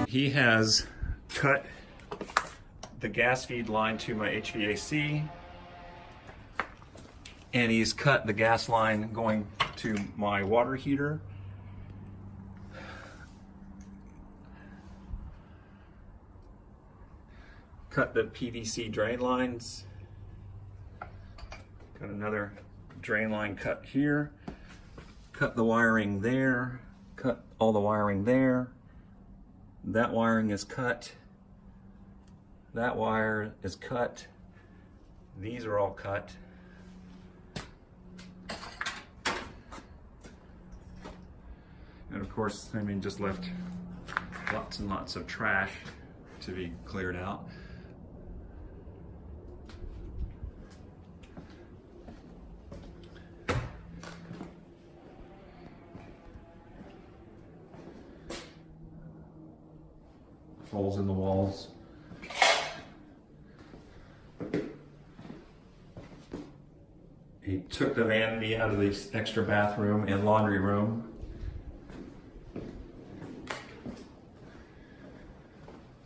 He has cut the gas feed line to my HVAC, and he's cut the gas line going to my water heater. Cut the PVC drain lines. Got another drain line cut here. Cut the wiring there. Cut all the wiring there. That wiring is cut. That wire is cut. These are all cut. And of course, I mean, just left lots and lots of trash to be cleared out. Holes in the walls. He took the vanity out of the extra bathroom and laundry room.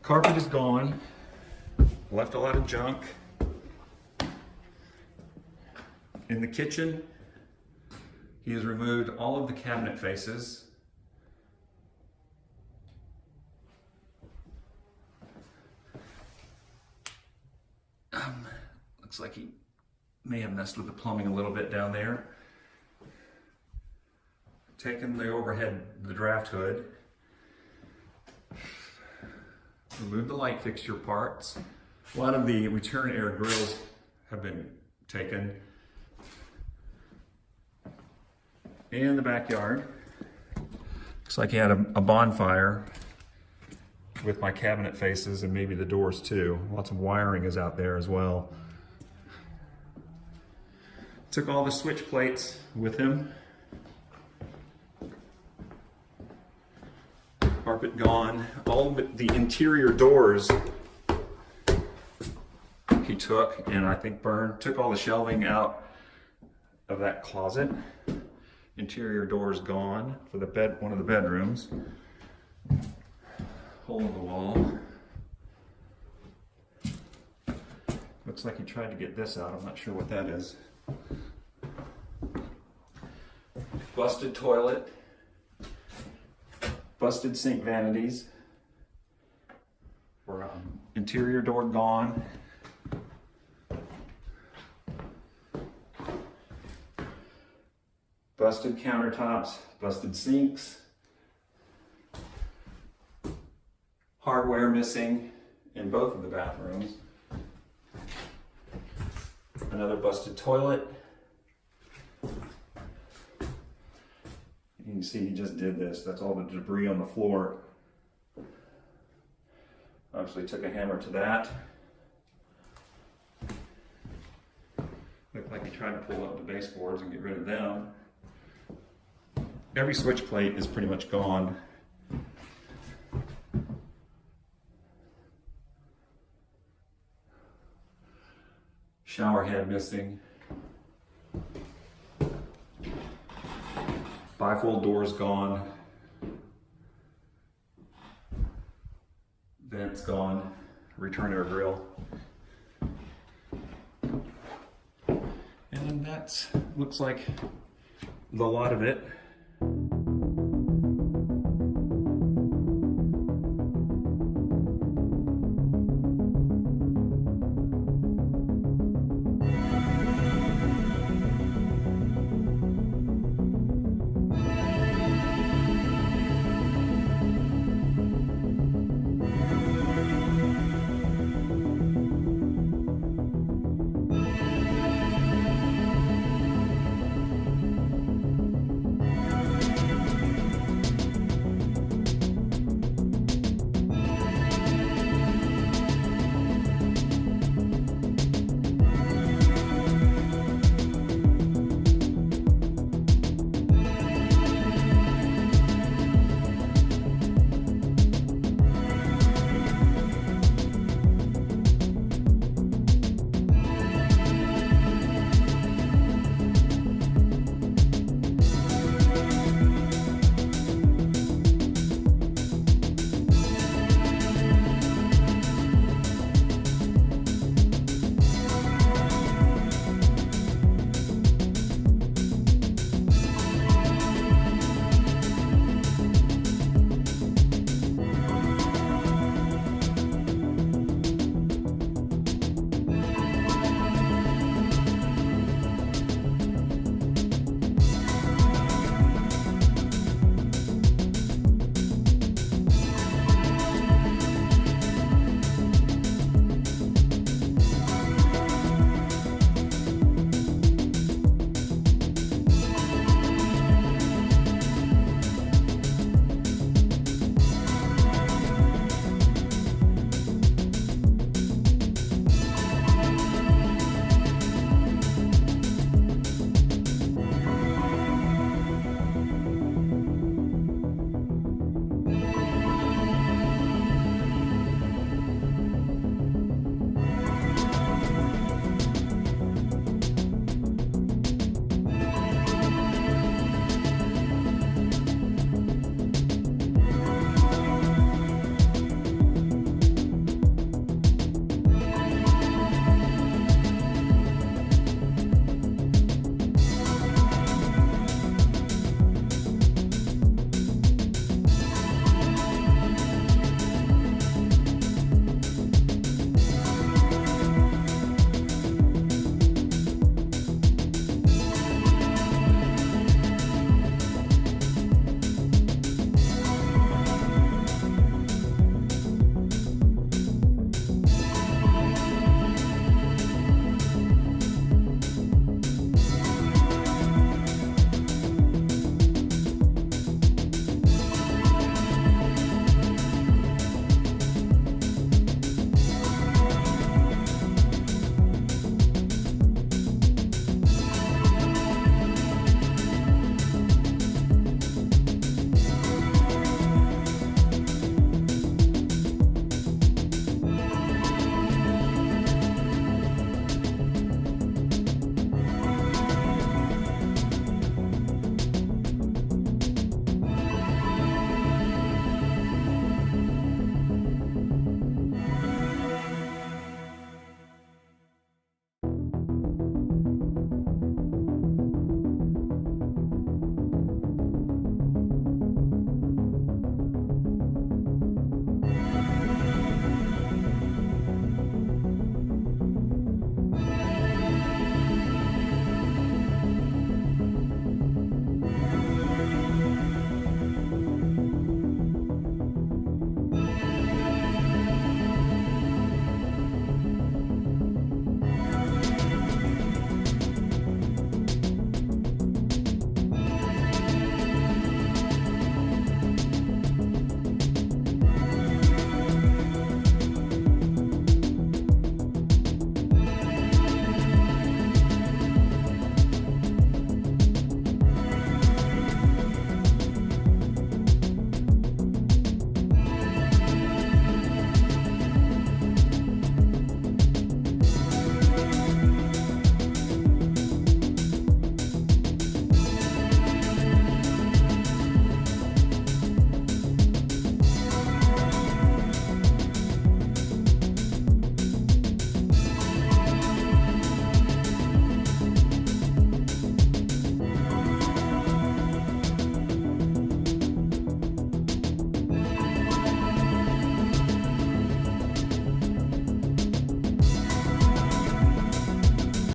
Carpet is gone. Left a lot of junk. In the kitchen, he has removed all of the cabinet faces. Looks like he may have messed with the plumbing a little bit down there. Taken the overhead, the draft hood. Removed the light fixture parts. A lot of the return air grills have been taken. And the backyard. Looks like he had a bonfire with my cabinet faces and maybe the doors too. Lots of wiring is out there as well. Took all the switch plates with him. Carpet gone. All but the interior doors he took and I think burned. Took all the shelving out of that closet. Interior doors gone for the bed, one of the bedrooms. Hole in the wall. Looks like he tried to get this out. I'm not sure what that is. Busted toilet. Busted sink vanities. Interior door gone. Busted countertops. Busted sinks. Hardware missing in both of the bathrooms. Another busted toilet. You can see he just did this. That's all the debris on the floor. Obviously took a hammer to that. Looked like he tried to pull up the baseboards and get rid of them. Every switch plate is pretty much gone. Shower head missing. Bifold doors gone. Vents gone. Return air grill. And that looks like the lot of it.